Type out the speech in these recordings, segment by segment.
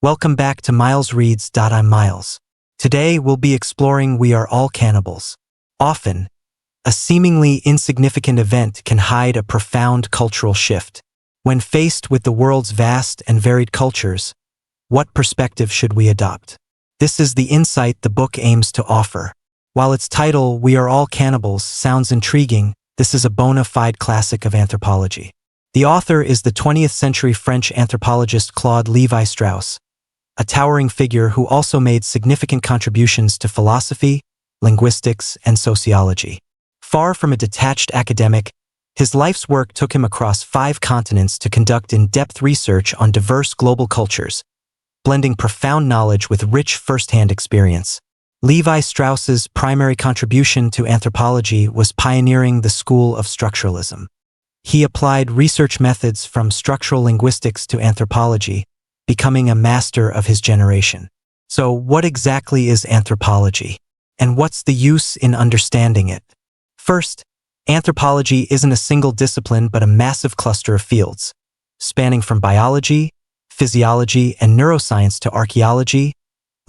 Welcome back to Miles Reads. I'm Miles. Today we'll be exploring We Are All Cannibals. Often, a seemingly insignificant event can hide a profound cultural shift. When faced with the world's vast and varied cultures, what perspective should we adopt? This is the insight the book aims to offer. While its title, We Are All Cannibals, sounds intriguing, this is a bona fide classic of anthropology. The author is the 20th century French anthropologist Claude Lévi-Strauss, a towering figure who also made significant contributions to philosophy, linguistics, and sociology. Far from a detached academic, his life's work took him across 5 continents to conduct in-depth research on diverse global cultures, blending profound knowledge with rich first-hand experience. Lévi-Strauss's primary contribution to anthropology was pioneering the school of structuralism. He applied research methods from structural linguistics to anthropology, becoming a master of his generation. So, what exactly is anthropology? And what's the use in understanding it? First, anthropology isn't a single discipline but a massive cluster of fields, spanning from biology, physiology, and neuroscience to archaeology,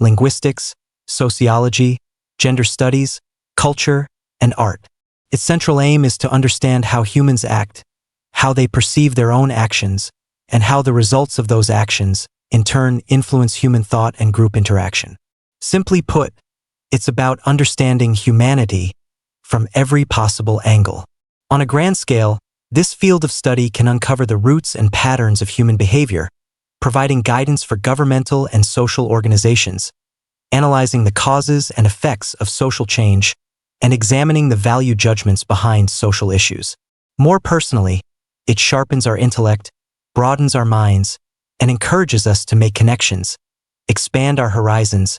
linguistics, sociology, gender studies, culture, and art. Its central aim is to understand how humans act, how they perceive their own actions, and how the results of those actions, in turn, influence human thought and group interaction. Simply put, it's about understanding humanity from every possible angle. On a grand scale, this field of study can uncover the roots and patterns of human behavior, providing guidance for governmental and social organizations, analyzing the causes and effects of social change, and examining the value judgments behind social issues. More personally, it sharpens our intellect, broadens our minds, and encourages us to make connections, expand our horizons,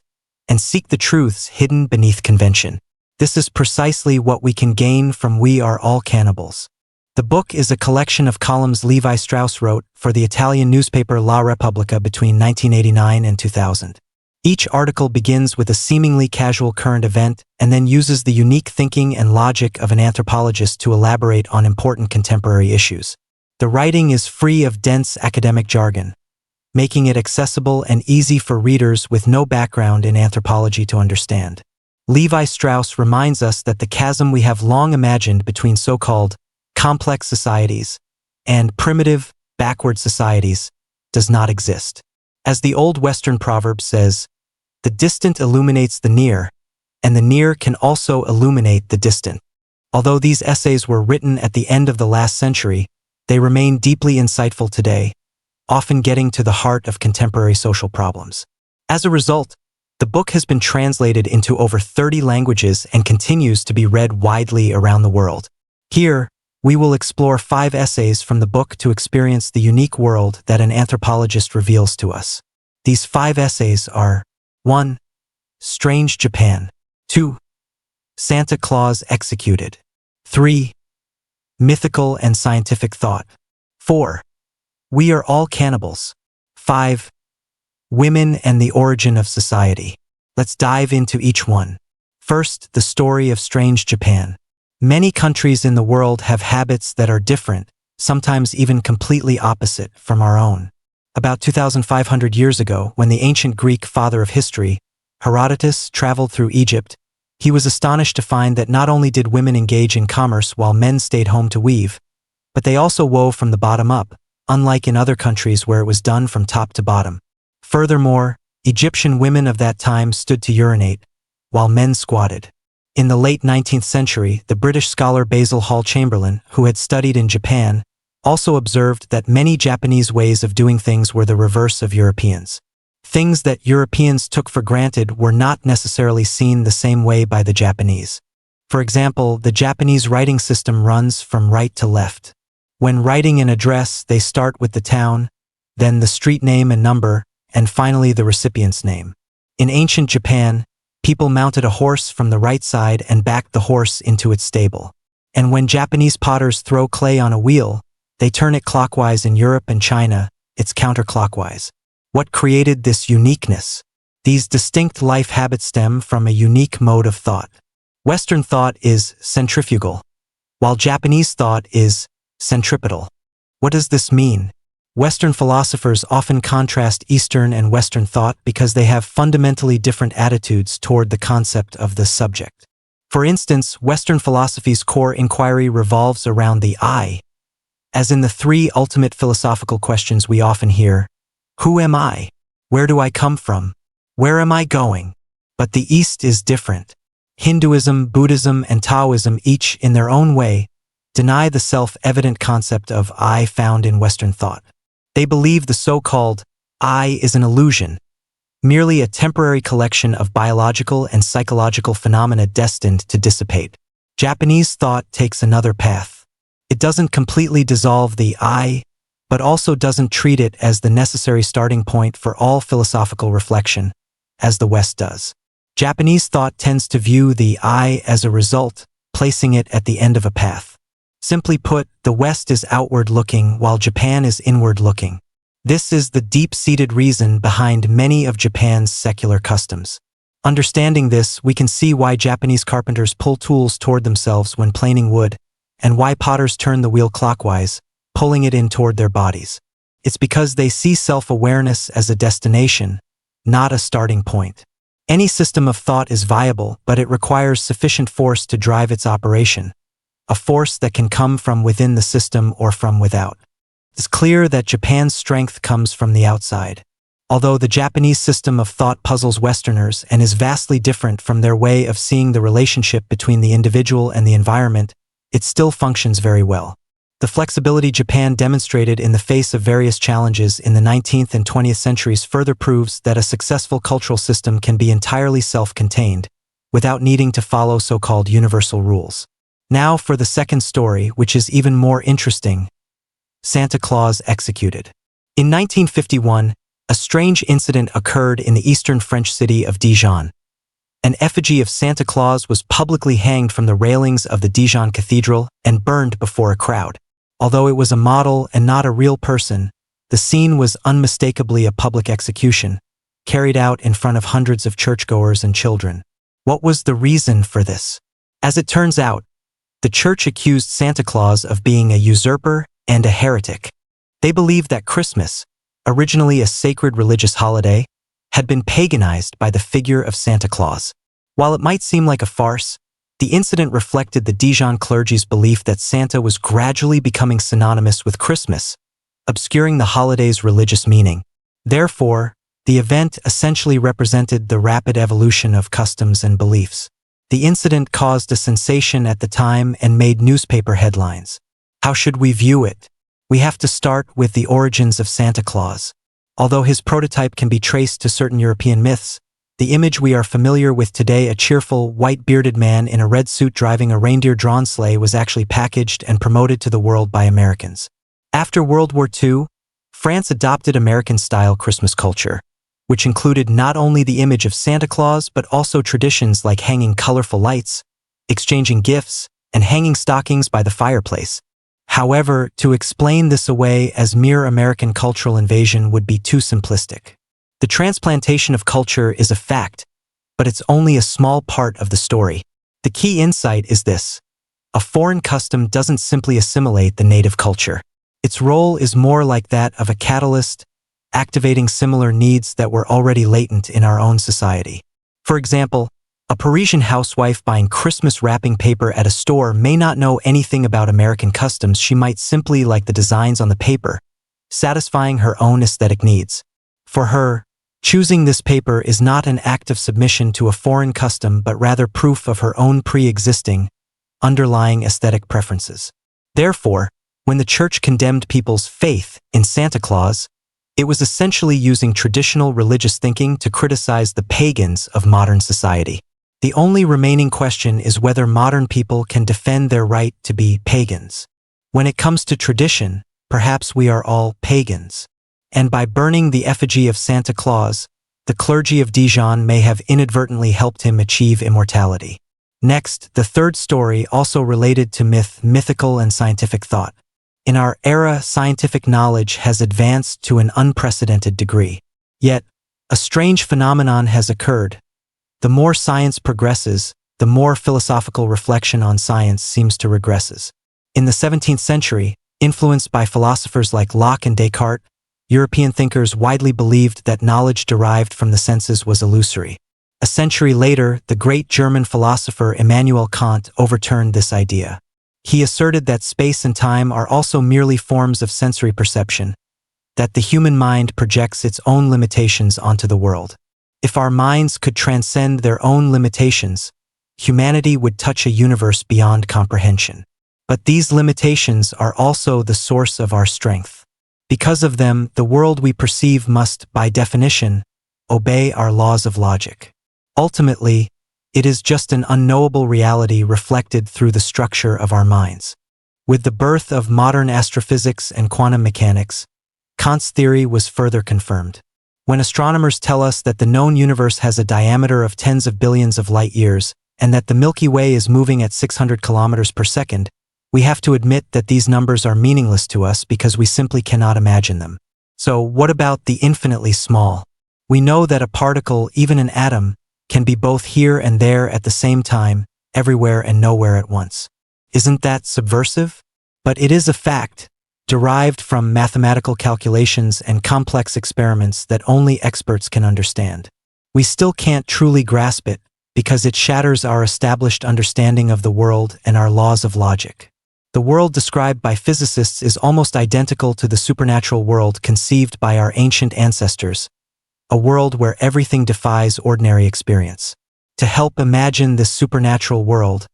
and seek the truths hidden beneath convention. This is precisely what we can gain from We Are All Cannibals. The book is a collection of columns Lévi-Strauss wrote for the Italian newspaper La Repubblica between 1989 and 2000. Each article begins with a seemingly casual current event and then uses the unique thinking and logic of an anthropologist to elaborate on important contemporary issues. The writing is free of dense academic jargon, making it accessible and easy for readers with no background in anthropology to understand. Lévi-Strauss reminds us that the chasm we have long imagined between so-called complex societies and primitive, backward societies does not exist. As the old Western proverb says, the distant illuminates the near, and the near can also illuminate the distant. Although these essays were written at the end of the last century, they remain deeply insightful today, often getting to the heart of contemporary social problems. As a result, the book has been translated into over 30 languages and continues to be read widely around the world. Here, we will explore 5 essays from the book to experience the unique world that an anthropologist reveals to us. These 5 essays are 1. Strange Japan. 2. Santa Claus Executed. 3. Mythical and Scientific Thought. 4. We Are All Cannibals. 5. Women and the Origin of Society. Let's dive into each one. First, the story of Strange Japan. Many countries in the world have habits that are different, sometimes even completely opposite from our own. About 2,500 years ago, when the ancient Greek father of history, Herodotus, traveled through Egypt, he was astonished to find that not only did women engage in commerce while men stayed home to weave, but they also wove from the bottom up, unlike in other countries where it was done from top to bottom. Furthermore, Egyptian women of that time stood to urinate, while men squatted. In the late 19th century, the British scholar Basil Hall Chamberlain, who had studied in Japan, also observed that many Japanese ways of doing things were the reverse of Europeans. Things that Europeans took for granted were not necessarily seen the same way by the Japanese. For example, the Japanese writing system runs from right to left. When writing an address, they start with the town, then the street name and number, and finally the recipient's name. In ancient Japan, people mounted a horse from the right side and backed the horse into its stable. And when Japanese potters throw clay on a wheel, they turn it clockwise. In Europe and China, it's counterclockwise. What created this uniqueness? These distinct life habits stem from a unique mode of thought. Western thought is centrifugal, while Japanese thought is centripetal. What does this mean? Western philosophers often contrast Eastern and Western thought because they have fundamentally different attitudes toward the concept of the subject. For instance, Western philosophy's core inquiry revolves around the I, as in the three ultimate philosophical questions we often hear: who am I? Where do I come from? Where am I going? But the East is different. Hinduism, Buddhism, and Taoism, each in their own way, deny the self-evident concept of I found in Western thought. They believe the so-called I is an illusion, merely a temporary collection of biological and psychological phenomena destined to dissipate. Japanese thought takes another path. It doesn't completely dissolve the I, but also doesn't treat it as the necessary starting point for all philosophical reflection, as the West does. Japanese thought tends to view the I as a result, placing it at the end of a path. Simply put, the West is outward-looking while Japan is inward-looking. This is the deep-seated reason behind many of Japan's secular customs. Understanding this, we can see why Japanese carpenters pull tools toward themselves when planing wood, and why potters turn the wheel clockwise, pulling it in toward their bodies. It's because they see self-awareness as a destination, not a starting point. Any system of thought is viable, but it requires sufficient force to drive its operation, a force that can come from within the system or from without. It's clear that Japan's strength comes from the outside. Although the Japanese system of thought puzzles Westerners and is vastly different from their way of seeing the relationship between the individual and the environment, it still functions very well. The flexibility Japan demonstrated in the face of various challenges in the 19th and 20th centuries further proves that a successful cultural system can be entirely self-contained, without needing to follow so-called universal rules. Now for the second story, which is even more interesting: Santa Claus executed. In 1951, a strange incident occurred in the eastern French city of Dijon. An effigy of Santa Claus was publicly hanged from the railings of the Dijon Cathedral and burned before a crowd. Although it was a model and not a real person, the scene was unmistakably a public execution, carried out in front of hundreds of churchgoers and children. What was the reason for this? As it turns out, the church accused Santa Claus of being a usurper and a heretic. They believed that Christmas, originally a sacred religious holiday, had been paganized by the figure of Santa Claus. While it might seem like a farce, the incident reflected the Dijon clergy's belief that Santa was gradually becoming synonymous with Christmas, obscuring the holiday's religious meaning. Therefore, the event essentially represented the rapid evolution of customs and beliefs. The incident caused a sensation at the time and made newspaper headlines. How should we view it? We have to start with the origins of Santa Claus. Although his prototype can be traced to certain European myths, the image we are familiar with today, a cheerful, white-bearded man in a red suit driving a reindeer-drawn sleigh, was actually packaged and promoted to the world by Americans. After World War II, France adopted American-style Christmas culture, which included not only the image of Santa Claus but also traditions like hanging colorful lights, exchanging gifts, and hanging stockings by the fireplace. However, to explain this away as mere American cultural invasion would be too simplistic. The transplantation of culture is a fact, but it's only a small part of the story. The key insight is this: a foreign custom doesn't simply assimilate the native culture. Its role is more like that of a catalyst, activating similar needs that were already latent in our own society. For example, a Parisian housewife buying Christmas wrapping paper at a store may not know anything about American customs. She might simply like the designs on the paper, satisfying her own aesthetic needs. For her, choosing this paper is not an act of submission to a foreign custom but rather proof of her own pre-existing, underlying aesthetic preferences. Therefore, when the church condemned people's faith in Santa Claus, it was essentially using traditional religious thinking to criticize the pagans of modern society. The only remaining question is whether modern people can defend their right to be pagans. When it comes to tradition, perhaps we are all pagans. And by burning the effigy of Santa Claus, the clergy of Dijon may have inadvertently helped him achieve immortality. Next, the third story, also related to mythical and scientific thought. In our era, scientific knowledge has advanced to an unprecedented degree. Yet, a strange phenomenon has occurred. The more science progresses, the more philosophical reflection on science seems to regress. In the 17th century, Influenced by philosophers like Locke and Descartes, European thinkers widely believed that knowledge derived from the senses was illusory. A century later, the great German philosopher Immanuel Kant overturned this idea. He asserted that space and time are also merely forms of sensory perception, that the human mind projects its own limitations onto the world. If our minds could transcend their own limitations, humanity would touch a universe beyond comprehension. But these limitations are also the source of our strength. Because of them, the world we perceive must, by definition, obey our laws of logic. Ultimately, it is just an unknowable reality reflected through the structure of our minds. With the birth of modern astrophysics and quantum mechanics, Kant's theory was further confirmed. When astronomers tell us that the known universe has a diameter of tens of billions of light years, and that the Milky Way is moving at 600 kilometers per second, we have to admit that these numbers are meaningless to us because we simply cannot imagine them. So, what about the infinitely small? We know that a particle, even an atom, can be both here and there at the same time, everywhere and nowhere at once. Isn't that subversive? But it is a fact, derived from mathematical calculations and complex experiments that only experts can understand. We still can't truly grasp it, because it shatters our established understanding of the world and our laws of logic. The world described by physicists is almost identical to the supernatural world conceived by our ancient ancestors, a world where everything defies ordinary experience. To help imagine this supernatural world,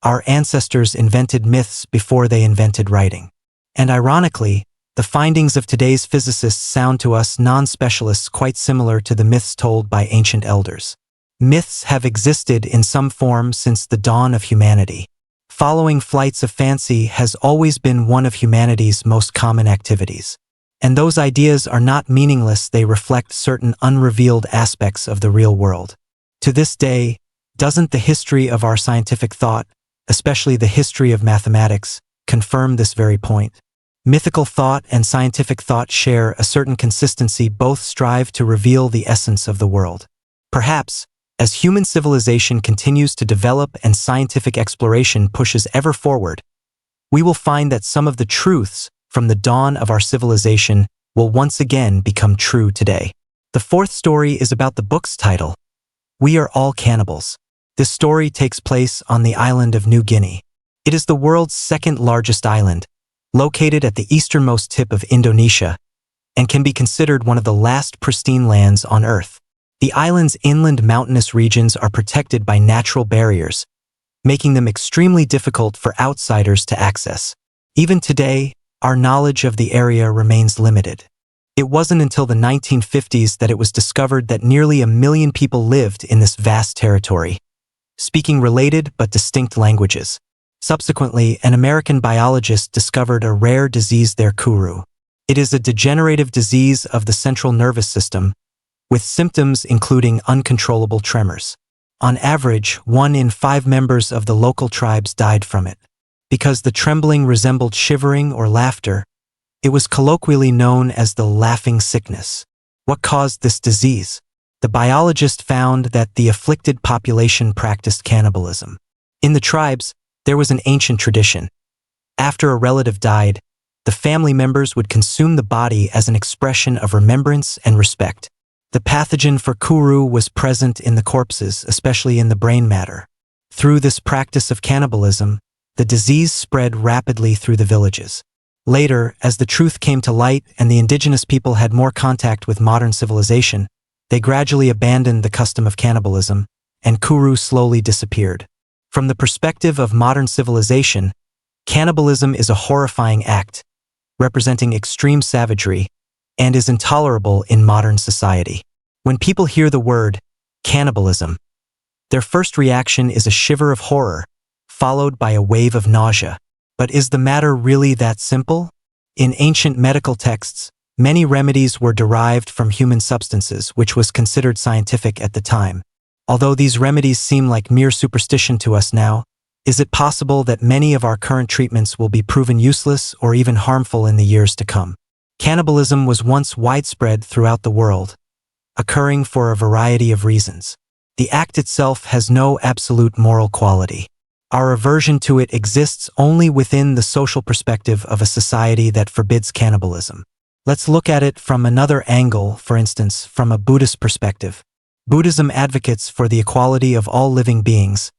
our ancestors invented myths before they invented writing. And ironically, the findings of today's physicists sound to us non-specialists quite similar to the myths told by ancient elders. Myths have existed in some form since the dawn of humanity. Following flights of fancy has always been one of humanity's most common activities. And those ideas are not meaningless, they reflect certain unrevealed aspects of the real world. To this day, doesn't the history of our scientific thought, especially the history of mathematics, confirm this very point? Mythical thought and scientific thought share a certain consistency, both strive to reveal the essence of the world. Perhaps, as human civilization continues to develop and scientific exploration pushes ever forward, we will find that some of the truths from the dawn of our civilization will once again become true today. The fourth story is about the book's title, We Are All Cannibals. This story takes place on the island of New Guinea. It is the world's second largest island, located at the easternmost tip of Indonesia, and can be considered one of the last pristine lands on Earth. The island's inland mountainous regions are protected by natural barriers, making them extremely difficult for outsiders to access. Even today, our knowledge of the area remains limited. It wasn't until the 1950s that it was discovered that nearly 1 million people lived in this vast territory, speaking related but distinct languages. Subsequently, an American biologist discovered a rare disease there, kuru. It is a degenerative disease of the central nervous system, with symptoms including uncontrollable tremors. On average, 1 in 5 members of the local tribes died from it. Because the trembling resembled shivering or laughter, it was colloquially known as the laughing sickness. What caused this disease? The biologist found that the afflicted population practiced cannibalism. In the tribes, there was an ancient tradition. After a relative died, the family members would consume the body as an expression of remembrance and respect. The pathogen for kuru was present in the corpses, especially in the brain matter. Through this practice of cannibalism, the disease spread rapidly through the villages. Later, as the truth came to light and the indigenous people had more contact with modern civilization, they gradually abandoned the custom of cannibalism, and kuru slowly disappeared. From the perspective of modern civilization, cannibalism is a horrifying act, representing extreme savagery, and is intolerable in modern society. When people hear the word cannibalism, their first reaction is a shiver of horror, followed by a wave of nausea. But is the matter really that simple? In ancient medical texts, many remedies were derived from human substances, which was considered scientific at the time. Although these remedies seem like mere superstition to us now, is it possible that many of our current treatments will be proven useless or even harmful in the years to come? Cannibalism was once widespread throughout the world, occurring for a variety of reasons. The act itself has no absolute moral quality. Our aversion to it exists only within the social perspective of a society that forbids cannibalism. Let's look at it from another angle, for instance, from a Buddhist perspective. Buddhism advocates for the equality of all living beings,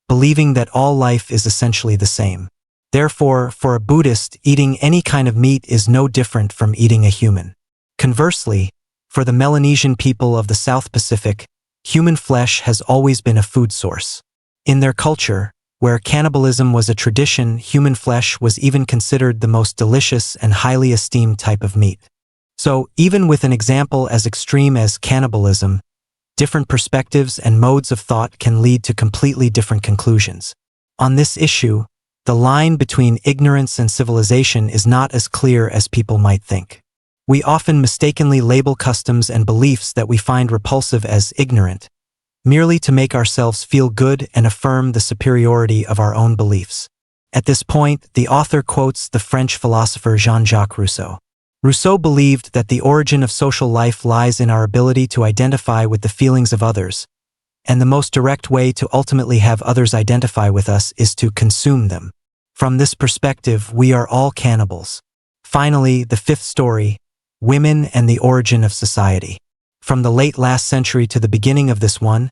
believing that all life is essentially the same. Therefore, for a Buddhist, eating any kind of meat is no different from eating a human. Conversely, for the Melanesian people of the South Pacific, human flesh has always been a food source. In their culture, where cannibalism was a tradition, human flesh was even considered the most delicious and highly esteemed type of meat. So, even with an example as extreme as cannibalism, different perspectives and modes of thought can lead to completely different conclusions. On this issue, the line between ignorance and civilization is not as clear as people might think. We often mistakenly label customs and beliefs that we find repulsive as ignorant, merely to make ourselves feel good and affirm the superiority of our own beliefs. At this point, the author quotes the French philosopher Jean-Jacques Rousseau. Rousseau believed that the origin of social life lies in our ability to identify with the feelings of others, and the most direct way to ultimately have others identify with us is to consume them. From this perspective, we are all cannibals. Finally, the fifth story, women and the origin of society. From the late last century to the beginning of this one,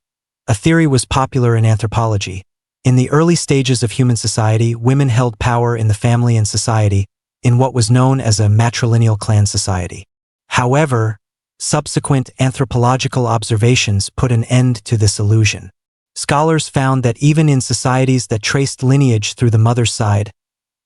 a theory was popular in anthropology. In the early stages of human society, women held power in the family and society, in what was known as a matrilineal clan society. However, subsequent anthropological observations put an end to this illusion. Scholars found that even in societies that traced lineage through the mother's side,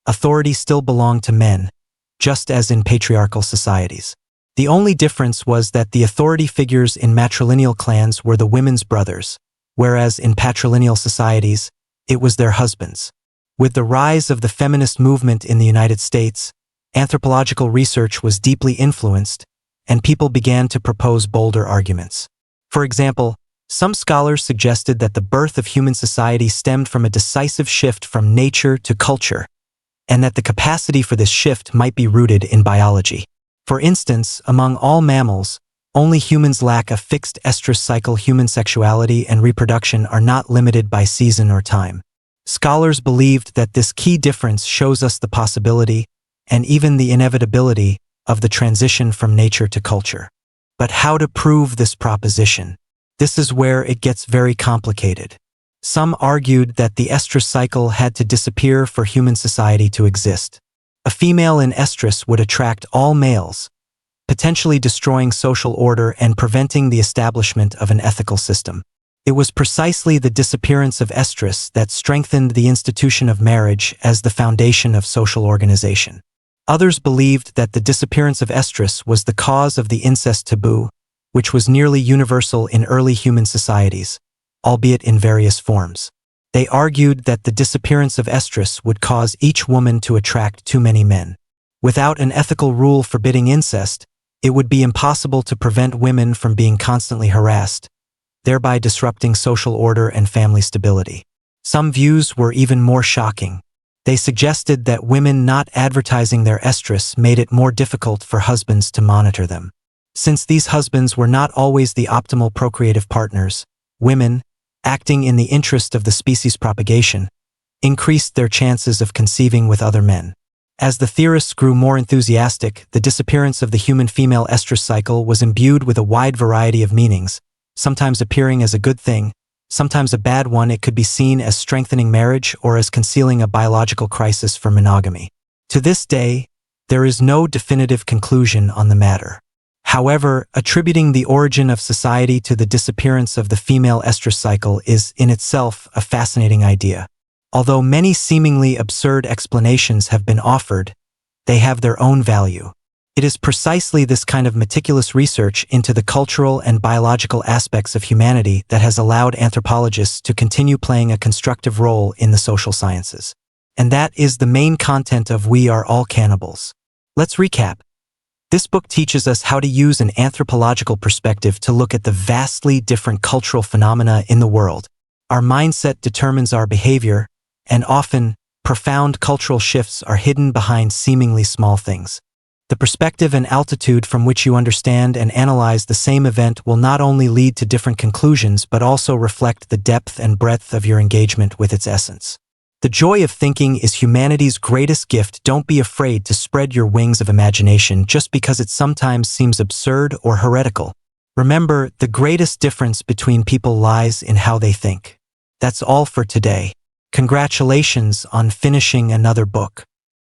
authority still belonged to men, just as in patriarchal societies. The only difference was that the authority figures in matrilineal clans were the women's brothers, whereas in patrilineal societies, it was their husbands. With the rise of the feminist movement in the United States, anthropological research was deeply influenced, and people began to propose bolder arguments. For example, some scholars suggested that the birth of human society stemmed from a decisive shift from nature to culture, and that the capacity for this shift might be rooted in biology. For instance, among all mammals, only humans lack a fixed estrous cycle. Human sexuality and reproduction are not limited by season or time. Scholars believed that this key difference shows us the possibility, and even the inevitability, of the transition from nature to culture. But how to prove this proposition? This is where it gets very complicated. Some argued that the estrous cycle had to disappear for human society to exist. A female in estrus would attract all males, potentially destroying social order and preventing the establishment of an ethical system. It was precisely the disappearance of estrus that strengthened the institution of marriage as the foundation of social organization. Others believed that the disappearance of estrus was the cause of the incest taboo, which was nearly universal in early human societies, albeit in various forms. They argued that the disappearance of estrus would cause each woman to attract too many men. Without an ethical rule forbidding incest, it would be impossible to prevent women from being constantly harassed, thereby disrupting social order and family stability. Some views were even more shocking. They suggested that women not advertising their estrus made it more difficult for husbands to monitor them. Since these husbands were not always the optimal procreative partners, women, acting in the interest of the species' propagation, increased their chances of conceiving with other men. As the theorists grew more enthusiastic, the disappearance of the human female estrus cycle was imbued with a wide variety of meanings, sometimes appearing as a good thing, sometimes a bad one. It could be seen as strengthening marriage or as concealing a biological crisis for monogamy. To this day, there is no definitive conclusion on the matter. However, attributing the origin of society to the disappearance of the female estrus cycle is in itself a fascinating idea. Although many seemingly absurd explanations have been offered, they have their own value. It is precisely this kind of meticulous research into the cultural and biological aspects of humanity that has allowed anthropologists to continue playing a constructive role in the social sciences. And that is the main content of We Are All Cannibals. Let's recap. This book teaches us how to use an anthropological perspective to look at the vastly different cultural phenomena in the world. Our mindset determines our behavior, and often, profound cultural shifts are hidden behind seemingly small things. The perspective and altitude from which you understand and analyze the same event will not only lead to different conclusions but also reflect the depth and breadth of your engagement with its essence. The joy of thinking is humanity's greatest gift. Don't be afraid to spread your wings of imagination just because it sometimes seems absurd or heretical. Remember, the greatest difference between people lies in how they think. That's all for today. Congratulations on finishing another book.